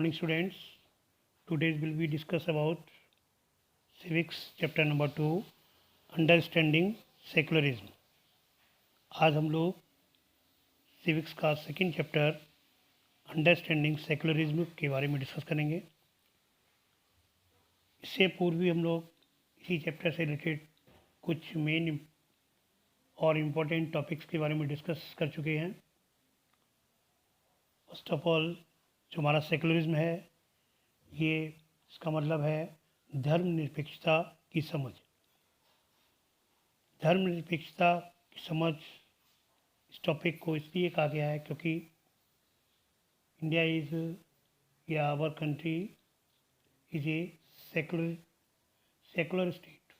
morning students. Today will be discuss about civics chapter number 2 understanding secularism. आज हम लोग civics का second chapter understanding secularism के बारे में डिस्कस करेंगे। इससे पूर्व भी हम लोग इसी चैप्टर से रिलेटेड कुछ मेन और इम्पोर्टेंट टॉपिक्स के बारे में डिस्कस कर चुके हैं। फर्स्ट ऑफ ऑल जो हमारा सेकुलरिज्म है, ये इसका मतलब है धर्मनिरपेक्षता की समझ। धर्मनिरपेक्षता की समझ, इस टॉपिक को इसलिए कहा गया है क्योंकि इंडिया इज़ या our country is a secular state.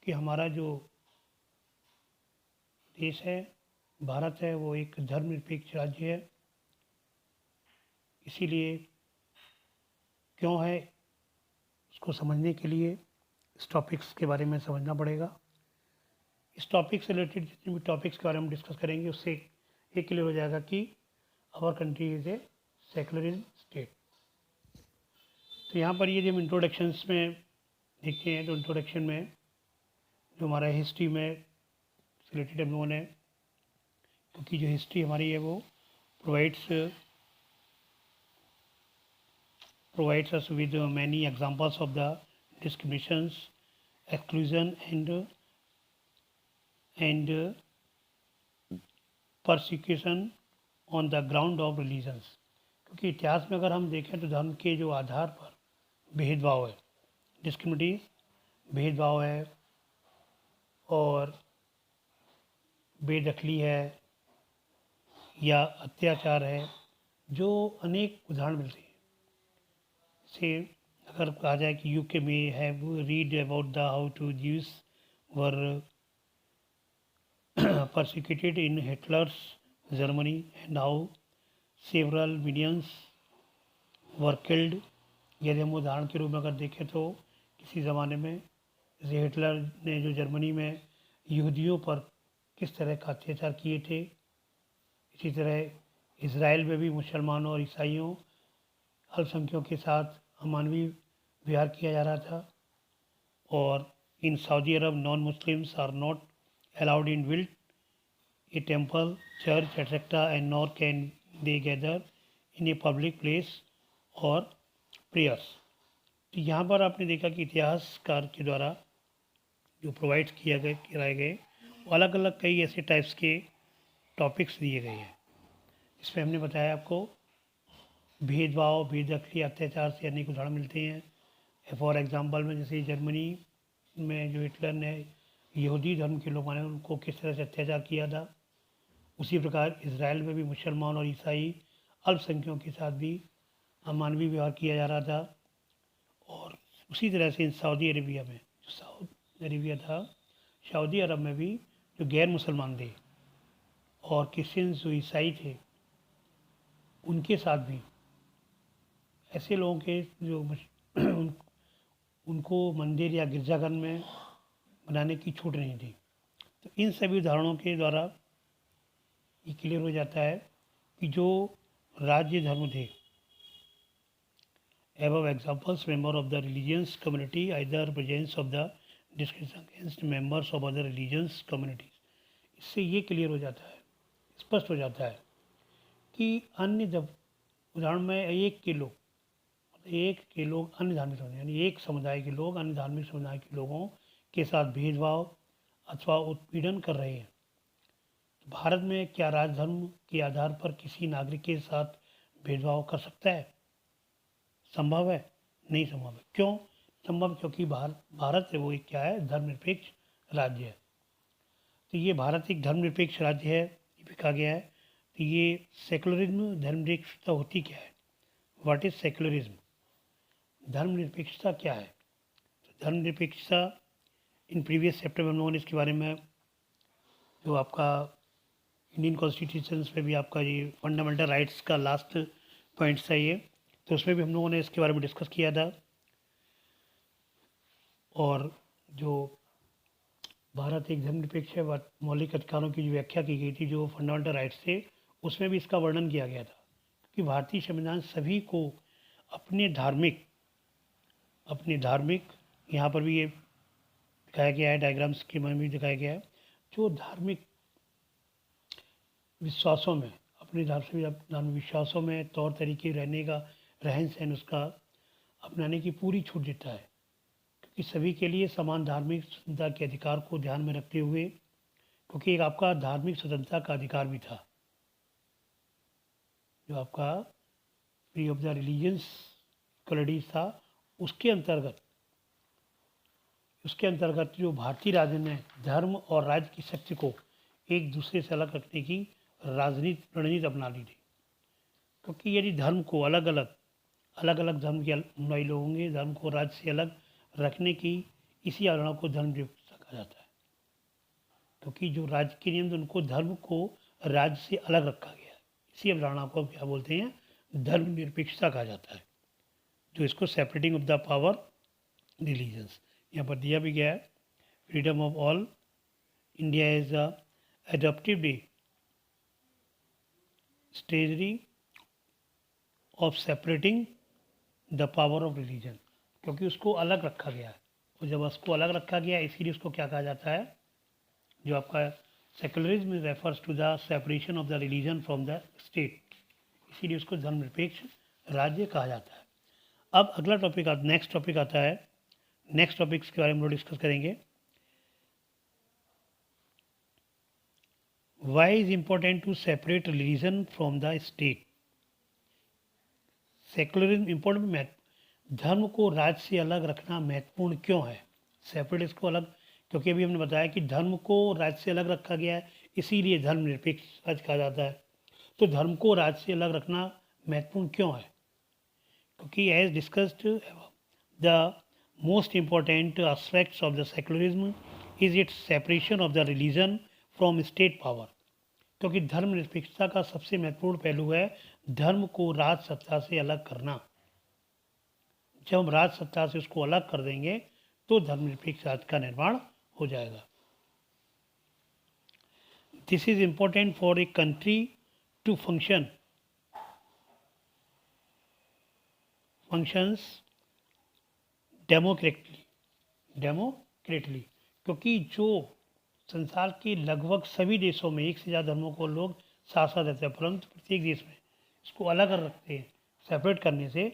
कि हमारा जो देश है, भारत है, वो एक धर्मनिरपेक्ष राज्य है। इसीलिए क्यों है, उसको समझने के लिए इस टॉपिक्स के बारे में समझना पड़ेगा। इस टॉपिक से रिलेटेड जितने भी टॉपिक्स के बारे में डिस्कस करेंगे, उससे ये क्लियर हो जाएगा कि our country is a secularism state. तो यहाँ पर ये जब इंट्रोडक्शंस में देखते हैं तो इंट्रोडक्शन में जो हमारा हिस्ट्री में रिलेटेड हम लोगों ने, क्योंकि जो हिस्ट्री हमारी है वो provides us with many examples of the discriminations, exclusion and persecution on the ground of religions। क्योंकि इतिहास में अगर हम देखें तो धर्म के जो आधार पर भेदभाव है, डिस्क्रिमिनेटी भेदभाव है और बेदखली है या अत्याचार है, जो अनेक उदाहरण मिलते हैं। से अगर कहा जाए कि यूके में have read about the how to Jews were persecuted in Hitler's Germany and how several millions were killed। यदि हम उदाहरण के रूप में अगर देखें तो किसी ज़माने में जैसे हिटलर ने जो जर्मनी में यहूदियों पर किस तरह का अत्याचार किए थे, इसी तरह इज़राइल में भी मुसलमानों और ईसाइयों अल्पसंख्यकों के साथ अमानवीय व्यवहार किया जा रहा था। और in Saudi Arab non Muslims are not allowed in build a temple, church, etc. and nor can they gather in a public place or prayers। तो यहाँ पर आपने देखा कि इतिहासकार के द्वारा जो प्रोवाइड कराए गए वो अलग अलग कई ऐसे टाइप्स के टॉपिक्स दिए गए हैं। इसमें हमने बताया आपको भेदभाव, बेदखली, अत्याचार से अनेक उदाहरण मिलते हैं। फॉर एग्जांपल में जैसे जर्मनी में जो हिटलर ने यहूदी धर्म के लोग माने उनको किस तरह से अत्याचार किया था, उसी प्रकार इज़राइल में भी मुसलमान और ईसाई अल्पसंख्यकों के साथ भी अमानवीय व्यवहार किया जा रहा था। और उसी तरह से सऊदी अरेबिया में, जो सऊदी अरेबिया था, सऊदी अरब में भी जो गैर मुसलमान थे और क्रिश्चियंस जो ईसाई थे, उनके साथ भी ऐसे लोगों के जो उनको मंदिर या गिरजाघर में बनाने की छूट नहीं थी। तो इन सभी उदाहरणों के द्वारा ये क्लियर हो जाता है कि जो राज्य धर्म थे, above examples member of the religious community either presence of the discrimination against members of other religious communities। इससे ये क्लियर हो जाता है, स्पष्ट हो जाता है कि अन्य उदाहरण में एक के लोग अन्य धार्मिक समुदाय, यानी एक समुदाय के लोग अन्य धार्मिक समुदाय के लोगों के साथ भेदभाव अथवा उत्पीड़न कर रहे हैं। तो भारत में क्या राजधर्म के आधार पर किसी नागरिक के साथ भेदभाव कर सकता है? संभव है? नहीं संभव है। क्यों संभव? क्योंकि भारत है वो एक क्या है, धर्मनिरपेक्ष राज्य है। तो ये भारत एक धर्मनिरपेक्ष राज्य है, ये भी कहा गया है। तो ये सेकुलरिज्म, धर्मनिरपेक्षता होती क्या है? What is secularism? धर्मनिरपेक्षता क्या है? तो धर्मनिरपेक्षता इन प्रीवियस चैप्टर में हम लोगों ने इसके बारे में, जो आपका इंडियन कॉन्स्टिट्यूशन पे भी आपका ये फंडामेंटल राइट्स का लास्ट पॉइंट्स है ये, तो उसमें भी हम लोगों ने इसके बारे में डिस्कस किया था। और जो भारत एक धर्मनिरपेक्ष है, मौलिक अधिकारों की जो व्याख्या की गई थी, जो फंडामेंटल राइट्स थे, उसमें भी इसका वर्णन किया गया था कि भारतीय संविधान सभी को अपने धार्मिक यहाँ पर भी ये दिखाया गया है, डायग्राम स्कीमा में भी दिखाया गया है, जो धार्मिक विश्वासों में, अपने धार्मिक विश्वासों में तौर तरीके रहने का, रहन सहन उसका अपनाने की पूरी छूट देता है, क्योंकि सभी के लिए समान धार्मिक स्वतंत्रता के अधिकार को ध्यान में रखते हुए, क्योंकि एक आपका धार्मिक स्वतंत्रता का अधिकार भी था, जो आपका free of the religions qualities था, उसके अंतर्गत जो भारतीय राज्य ने धर्म और राज्य की शक्ति को एक दूसरे से अलग रखने की रणनीति अपना ली थी। क्योंकि यदि धर्म को अलग अलग धर्म के अनुयायी लोग होंगे, धर्म को राज्य से अलग रखने की इसी अवधारणा को धर्मनिरपेक्षता कहा जाता है। क्योंकि जो राज्य के नियम, उनको धर्म को राज्य से अलग रखा गया है, इसी अवधारणा को क्या बोलते हैं, धर्मनिरपेक्षता कहा जाता है, जो इसको separating of the power religions यहाँ पर दिया भी गया है। Freedom of all India is a adaptive day strategy of separating the power of religion, क्योंकि उसको अलग रखा गया है, और जब उसको अलग रखा गया है इसीलिए उसको क्या कहा जाता है, जो आपका secularism refers to the separation of the religion from the state, इसीलिए उसको धर्मनिरपेक्ष राज्य कहा जाता है। अब अगला टॉपिक नेक्स्ट टॉपिक आता है, नेक्स्ट टॉपिक्स के बारे में डिस्कस करेंगे। Why is important to separate religion from the state. Secularism important, धर्म को राज्य से अलग रखना महत्वपूर्ण क्यों है, सेपरेट इसको अलग, क्योंकि अभी हमने बताया कि धर्म को राज्य से अलग रखा गया है, इसीलिए धर्मनिरपेक्ष राज्य कहा जाता है। तो धर्म को राज्य से अलग रखना महत्वपूर्ण क्यों है, क्योंकि as discussed the most important aspects of the secularism is its separation of the religion from state power. क्योंकि धर्मनिरपेक्षता का सबसे महत्वपूर्ण पहलू है धर्म को राज सत्ता से अलग करना। जब हम राज सत्ता से उसको अलग कर देंगे तो धर्मनिरपेक्ष राज्य का निर्माण हो जाएगा। This is important for a country to functions democratically, क्योंकि जो संसार के लगभग सभी देशों में एक से ज़्यादा धर्मों को लोग साथ साथ रहते हैं, परंतु प्रत्येक देश में इसको अलग रखते हैं। सेपरेट करने से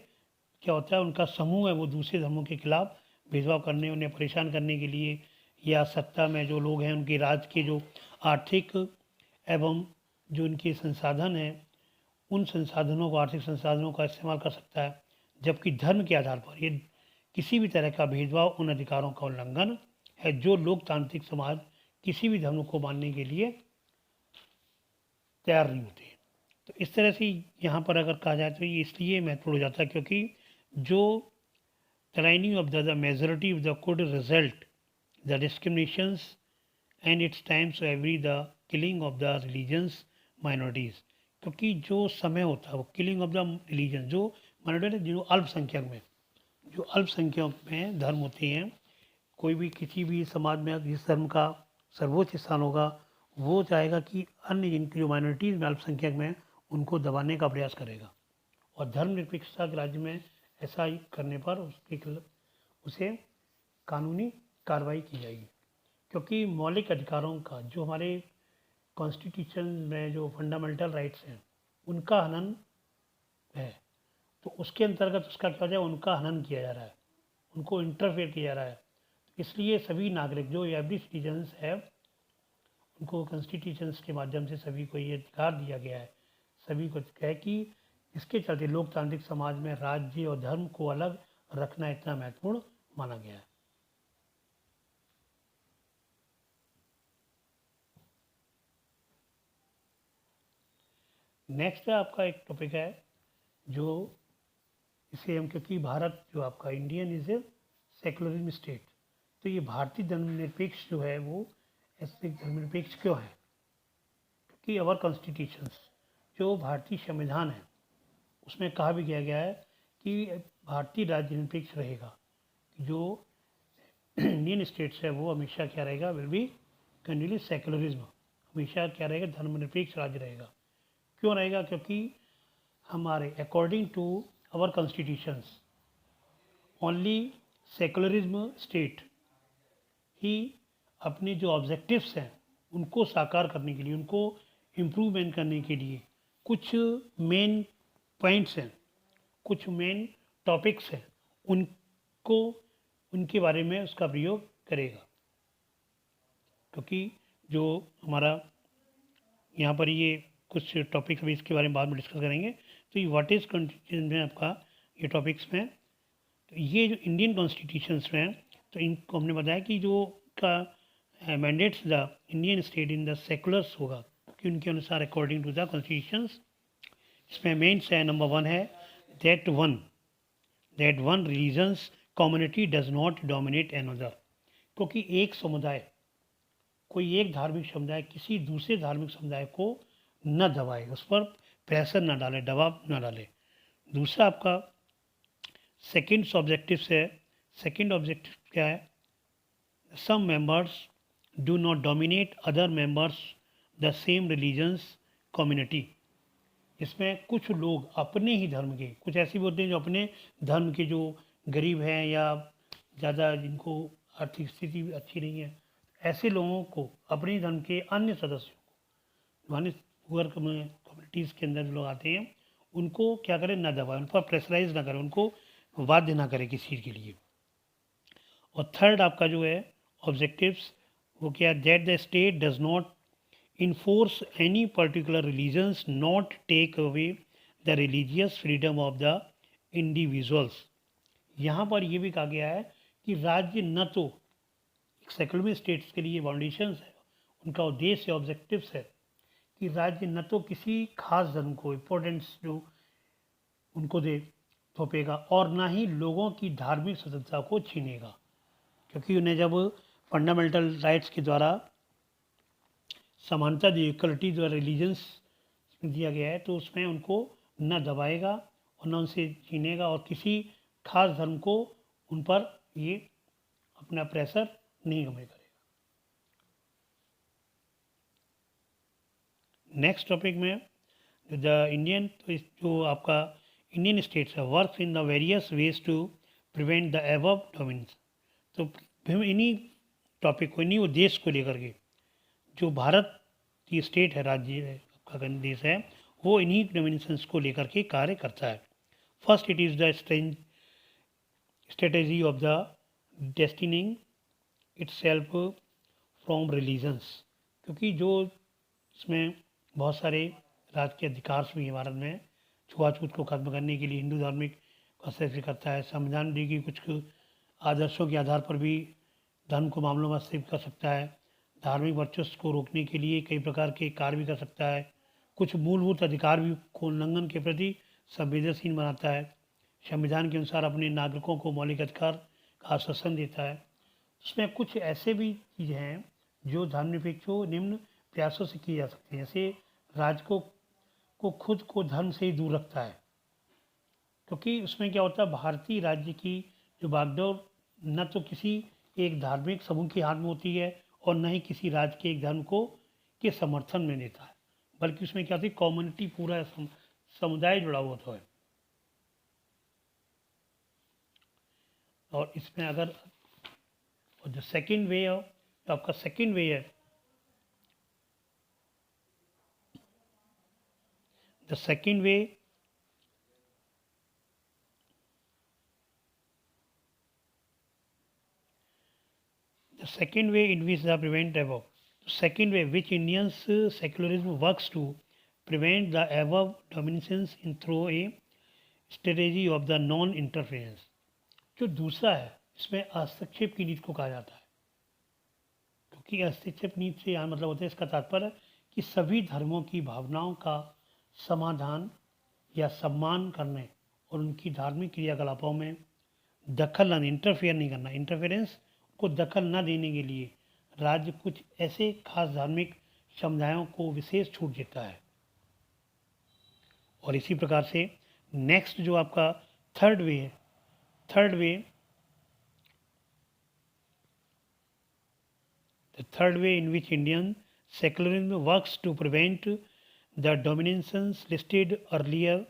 क्या होता है, उनका समूह है वो दूसरे धर्मों के खिलाफ भेदभाव करने, उन्हें परेशान करने के लिए, या सत्ता में जो लोग हैं उनके राज्य के जो आर्थिक एवं जो उनके संसाधन हैं, उन संसाधनों को, आर्थिक संसाधनों का इस्तेमाल कर सकता है। जबकि धर्म के आधार पर ये किसी भी तरह का भेदभाव उन अधिकारों का उल्लंघन है जो लोकतांत्रिक समाज किसी भी धर्म को मानने के लिए तैयार नहीं होते। तो इस तरह से यहाँ पर अगर कहा जाए तो ये इसलिए महत्वपूर्ण हो जाता है, क्योंकि जो टाइनिंग of the majority of the could result the discriminations and its times every the killing of the religions minorities. क्योंकि जो समय होता है वो किलिंग ऑफ द रिलीजन, जो माइनॉरिटी जो अल्पसंख्यक में, जो अल्पसंख्यक में धर्म होते हैं, कोई भी किसी भी समाज में जिस धर्म का सर्वोच्च स्थान होगा वो चाहेगा कि अन्य जिनकी जो माइनॉरिटीज़ में अल्पसंख्यक में उनको दबाने का प्रयास करेगा, और धर्मनिरपेक्षता के राज्य में ऐसा ही करने पर उसे कानूनी कार्रवाई की जाएगी। क्योंकि मौलिक अधिकारों का, जो हमारे कॉन्स्टिट्यूशन में जो फंडामेंटल राइट्स हैं उनका हनन है, तो उसके अंतर्गत उसका क्या हो जाए, उनका हनन किया जा रहा है, उनको इंटरफेयर किया जा रहा है। इसलिए सभी नागरिक जो एवरी सिटीजन्स है उनको कॉन्स्टिट्यूशंस के माध्यम से सभी को ये अधिकार दिया गया है, सभी को है कि इसके चलते लोकतांत्रिक समाज में राज्य और धर्म को अलग रखना इतना महत्वपूर्ण माना गया है। नेक्स्ट आपका एक टॉपिक है जो इसे हम, क्योंकि भारत जो आपका Indian is a secularism state, तो ये भारतीय धर्मनिरपेक्ष जो है वो ऐसे धर्मनिरपेक्ष क्यों है, क्योंकि अवर कॉन्स्टिट्यूशंस, जो भारतीय संविधान है उसमें कहा भी गया है कि भारतीय राज्य निरपेक्ष रहेगा, जो इंडियन स्टेट्स है वो हमेशा क्या रहेगा, विल बी कंटिन्यू सेकुलरिज्म, हमेशा क्या रहेगा, धर्मनिरपेक्ष राज्य रहेगा। क्यों रहेगा, क्योंकि हमारे according to our constitutions. Only secularism state ही अपने जो ऑब्जेक्टिव्स हैं उनको साकार करने के लिए, उनको इम्प्रूवमेंट करने के लिए कुछ मेन पॉइंट्स हैं, कुछ मेन टॉपिक्स हैं, उनको उनके बारे में उसका प्रयोग करेगा। क्योंकि जो हमारा यहाँ पर ये कुछ टॉपिक्स अभी इसके बारे में बाद में डिस्कस करेंगे। तो ये व्हाट इज़ कॉन्स्टिट्यूशन में आपका ये टॉपिक्स में, तो ये जो इंडियन कॉन्स्टिट्यूशंस में, तो इनको हमने बताया कि जो का mandates the Indian state in the seculars होगा कि उनके अनुसार अकॉर्डिंग टू द कॉन्स्टिट्यूशंस। इसमें मेन्स है, नंबर 1 है that one religions community does not dominate another. क्योंकि एक समुदाय, कोई एक धार्मिक समुदाय किसी दूसरे धार्मिक समुदाय को न दबाए, उस पर प्रेशर न डाले, दबाव न डाले। दूसरा आपका सेकंड ऑब्जेक्टिव है, सेकंड ऑब्जेक्टिव क्या है, some members do not dominate other members the same religions community. इसमें कुछ लोग अपने ही धर्म के, कुछ ऐसे भी होते हैं जो अपने धर्म के जो गरीब हैं या ज़्यादा जिनको आर्थिक स्थिति अच्छी नहीं है, ऐसे लोगों को, अपने ही धर्म के अन्य सदस्यों को, अन्य पुअर कम्युनिटीज़ के अंदर लोग आते हैं, उनको क्या करें, ना दबाएं, उन पर प्रेशराइज ना करें, उनको बाध्य ना करें किसी चीज़ के लिए। और थर्ड आपका जो है ऑब्जेक्टिव्स, वो क्या, that the state does not enforce any particular religions, not take away the religious freedom of the individuals। यहाँ पर ये भी कहा गया है कि राज्य न तो, सेकुलर स्टेट्स के लिए फाउंडेशंस है, उनका उद्देश्य ऑब्जेक्टिव्स है कि राज्य न तो किसी खास धर्म को इम्पोर्टेंस जो उनको दे थोपेगा, और ना ही लोगों की धार्मिक स्वतंत्रता को छीनेगा। क्योंकि उन्हें जब फंडामेंटल राइट्स के द्वारा समानता दी, इक्वलिटी जो रिलीजन्स दिया गया है, तो उसमें उनको न दबाएगा और न उनसे छीनेगा, और किसी खास धर्म को उन पर ये अपना प्रेशर नहीं हमें करेगा। नेक्स्ट टॉपिक में द इंडियन, तो जो आपका इंडियन स्टेट्स है, work in the various ways to prevent the above dominance. तो इन्हीं टॉपिक को, इन्हीं उद्देश्य को लेकर के जो भारत की स्टेट है, राज्य है, आपका देश है, वो इन्हीं डोमिनेशंस को लेकर के कार्य करता है। First, it is the strategy of the distancing itself from religions. क्योंकि जो इसमें बहुत सारे राज के अधिकार भी हैं भारत में, छुआछूत को खत्म करने के लिए हिंदू धार्मिक हस्तक्षेप करता है, संविधान दी की कुछ आदर्शों के आधार पर भी धर्म को मामलों में हस्तक्षेप कर सकता है, धार्मिक वर्चस्व को रोकने के लिए कई प्रकार के कार्य भी कर सकता है, कुछ मूलभूत अधिकार भी को उल्लंघन के प्रति संवेदनशील बनाता है, संविधान के अनुसार अपने नागरिकों को मौलिक अधिकार का आश्वासन देता है। उसमें कुछ ऐसे भी चीज़ें हैं जो धर्मनिरपेक्ष निम्न प्रयासों से की जा सकती हैं, जैसे राज्य को खुद को धर्म से ही दूर रखता है। क्योंकि उसमें क्या होता है, भारतीय राज्य की जो बागडोर न तो किसी एक धार्मिक समूह के हाथ में होती है और न ही किसी राज्य के एक धर्म को के समर्थन में देता है, बल्कि उसमें क्या होती है, कम्युनिटी, पूरा समुदाय जुड़ा हुआ होता है। और इसमें अगर जो सेकंड वे है, तो आपका सेकंड वे है, the second way in which the prevent above. Second way, which Indians secularism works to prevent the above dominance in through a strategy of the non-interference। जो दूसरा है, इसमें हस्तक्षेप की नीति को कहा जाता है। क्योंकि हस्तक्षेप नीति से यहाँ मतलब होता है, इसका तात्पर्य कि सभी धर्मों की भावनाओं का समाधान या सम्मान करने और उनकी धार्मिक क्रियाकलापों में दखल न, इंटरफेयर नहीं करना, इंटरफेरेंस को दखल न देने के लिए राज्य कुछ ऐसे खास धार्मिक समुदायों को विशेष छूट देता है। और इसी प्रकार से नेक्स्ट जो आपका थर्ड वे है, third way in which Indian secularism works to prevent the dominations listed earlier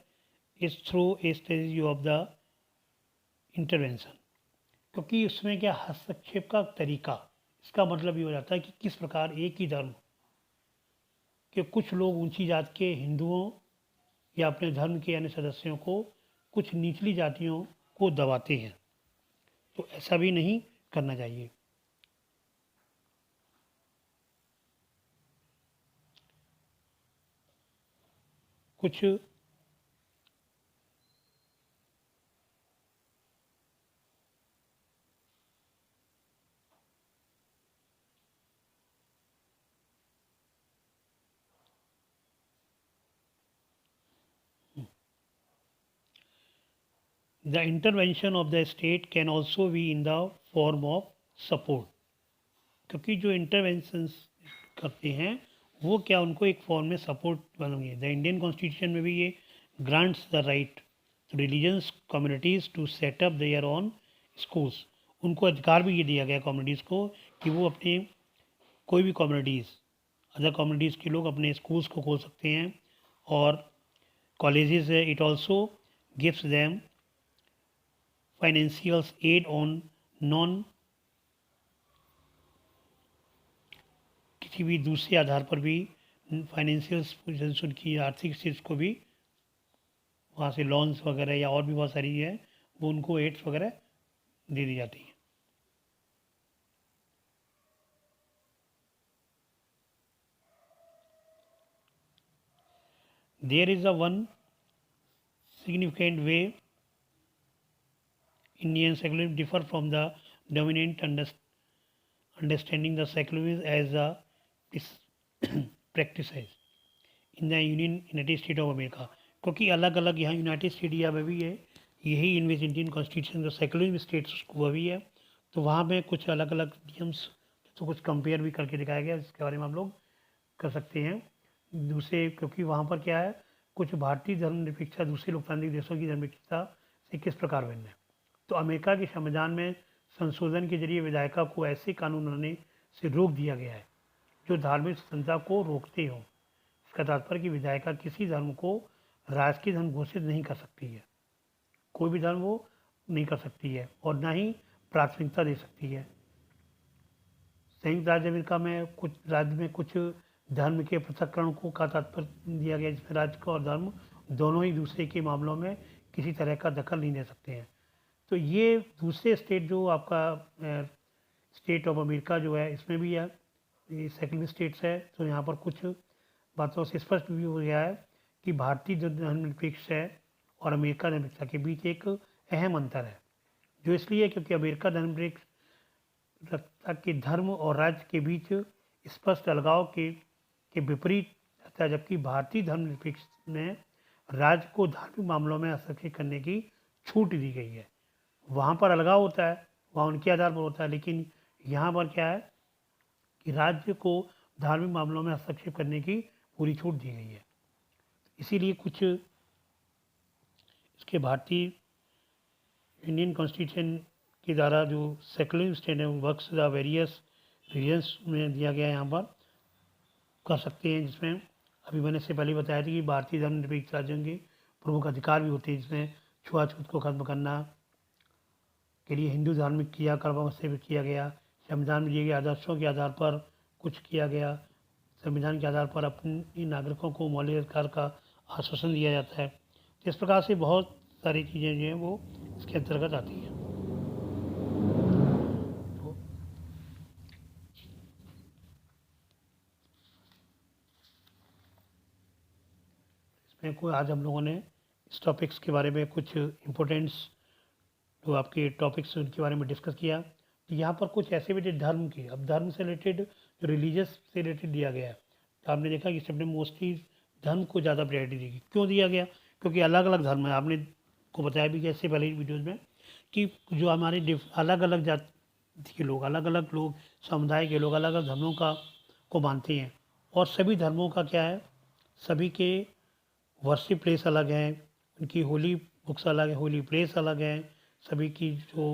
is through a strategy of the intervention, क्योंकि उसमें क्या हस्तक्षेप का तरीका, इसका मतलब ये हो जाता है कि किस प्रकार एक ही धर्म के कुछ लोग ऊंची जात के हिंदुओं या अपने धर्म के अन्य सदस्यों को कुछ निचली जातियों को दबाते हैं। तो ऐसा भी नहीं करना चाहिए। कुछ the intervention of the state can also be in the form of support, क्योंकि जो इंटरवेंशंस करते हैं वो क्या उनको एक फॉर्म में सपोर्ट बनोगे। द इंडियन कॉन्स्टिट्यूशन में भी ये grants the right to religious communities to set up their own schools, उनको अधिकार भी ये दिया गया कम्युनिटीज़ को कि वो अपने कोई भी कम्युनिटीज़ अदर कम्युनिटीज़ के लोग अपने स्कूल्स को खोल सकते हैं और कॉलेजेस है। It also gives them financial aid on non किसी भी दूसरे आधार पर भी फाइनेंशियल पोजीशन उनकी आर्थिक स्थिति को भी वहाँ से लोन्स वगैरह या और भी बहुत सारी है वो उनको एड्स वगैरह दे दी जाती है। There is a one significant way Indian secularism differ from the dominant understanding the secularism as a practices in the United state of America, क्योंकि अलग अलग यहाँ यूनाइटेड स्टेट या में भी है यही इन विच इंडियन कॉन्स्टिट्यूशन जो सेकुलर स्टेट्स हुआ भी है, तो वहाँ में कुछ अलग अलग नियम्स तो कुछ कंपेयर भी करके दिखाया गया, जिसके बारे में हम लोग कर सकते हैं दूसरे, क्योंकि वहाँ पर क्या है कुछ भारतीय धर्मनिरपेक्षता दूसरे लोकतांत्रिक देशों की धर्मनिरपेक्षता से किस प्रकार भिन्न है। तो अमेरिका के संविधान में संशोधन के जरिए विधायिका को ऐसे कानून बनाने से रोक दिया गया है जो धार्मिक स्वतंत्रता को रोकते हों। इसका तात्पर्य कि विधायिका किसी धर्म को राजकीय धर्म घोषित नहीं कर सकती है, कोई भी धर्म वो नहीं कर सकती है और ना ही प्राथमिकता दे सकती है। संयुक्त राज्य अमेरिका में कुछ राज्य में कुछ धर्म के पृथक्करण को का तात्पर्य दिया गया जिसमें राज्य का और धर्म दोनों ही दूसरे के मामलों में किसी तरह का दखल नहीं दे सकते हैं। तो ये दूसरे स्टेट जो आपका स्टेट ऑफ अमेरिका जो है इसमें भी है ये सेकुलर स्टेट्स है, तो यहाँ पर कुछ बातों से स्पष्ट भी हो गया है कि भारतीय जो धर्मनिरपेक्ष है और अमेरिका धर्मनिरपेक्षता के बीच एक अहम अंतर है, जो इसलिए क्योंकि अमेरिका धर्मनिरपेक्षता के धर्म और राज्य के बीच स्पष्ट अलगाव के विपरीत रहता है, जबकि भारतीय धर्मनिरपेक्ष में राज्य को धार्मिक मामलों में हस्तक्षेप करने की छूट दी गई है। वहाँ पर अलगाव होता है, वहाँ उनके आधार पर होता है, लेकिन यहाँ पर क्या है कि राज्य को धार्मिक मामलों में हस्तक्षेप करने की पूरी छूट दी गई है। इसीलिए कुछ इसके भारतीय इंडियन कॉन्स्टिट्यूशन के द्वारा जो सेकुलर स्टेट है वर्क्स द वेरियस रीजन्स में दिया गया है यहाँ पर कर सकते हैं, जिसमें अभी मैंने से पहले बताया था कि भारतीय धर्मनिरपेक्ष राज्यों के प्रमुख अधिकार भी होते हैं, जिसमें छुआछूत को खत्म करना के लिए हिंदू धार्मिक क्रियाकलापों से भी किया गया, संविधान में दिए गए आदर्शों के आधार पर कुछ किया गया, संविधान के आधार पर अपने नागरिकों को मौलिक अधिकार का आश्वासन दिया जाता है। तो इस प्रकार से बहुत सारी चीज़ें जो हैं वो इसके अंतर्गत आती हैं। तो इसमें कोई आज हम लोगों ने इस टॉपिक्स के बारे में कुछ इम्पोर्टेंट्स जो आपके टॉपिक्स उनके बारे में डिस्कस किया। तो यहाँ पर कुछ ऐसे भी धर्म की, अब धर्म से रिलेटेड जो रिलीजियस से रिलेटेड दिया गया है, तो आपने देखा कि सबने मोस्टली धर्म को ज़्यादा प्रायोरिटी दी। क्यों दिया गया? क्योंकि अलग अलग धर्म है, आपने को बताया भी कैसे पहले वीडियोज़ में कि जो हमारे अलग अलग जाति के लोग, अलग अलग लोग, समुदाय के लोग अलग अलग धर्मों को मानते हैं, और सभी धर्मों का क्या है, सभी के वर्शिप प्लेस अलग हैं, उनकी होली बुक्स अलग है, होली प्लेस अलग है, सभी की जो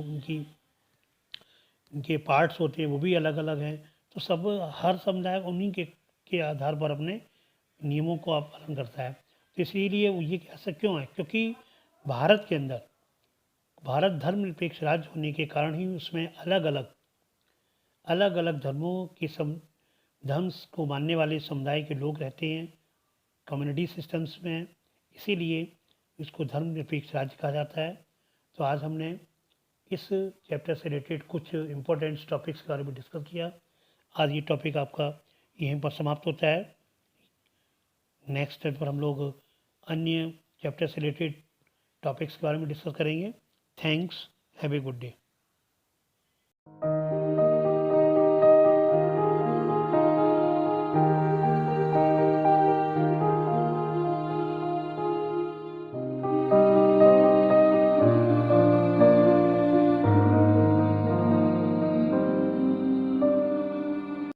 उनके पार्ट्स होते हैं वो भी अलग अलग हैं। तो सब हर समुदाय उन्हीं के आधार पर अपने नियमों को पालन करता है। तो इसीलिए वो ये ऐसा क्यों है, क्योंकि भारत के अंदर, भारत धर्मनिरपेक्ष राज्य होने के कारण ही उसमें अलग अलग धर्मों की धर्म को मानने वाले समुदाय के लोग रहते हैं कम्युनिटी सिस्टम्स में, इसीलिए इसको धर्मनिरपेक्ष राज्य कहा जाता है। तो आज हमने इस चैप्टर से रिलेटेड कुछ इम्पोर्टेंट टॉपिक्स के बारे में डिस्कस किया। आज ये टॉपिक आपका यहीं पर समाप्त होता है। नेक्स्ट टाइम पर हम लोग अन्य चैप्टर से रिलेटेड टॉपिक्स के बारे में डिस्कस करेंगे। Thanks, have a good day.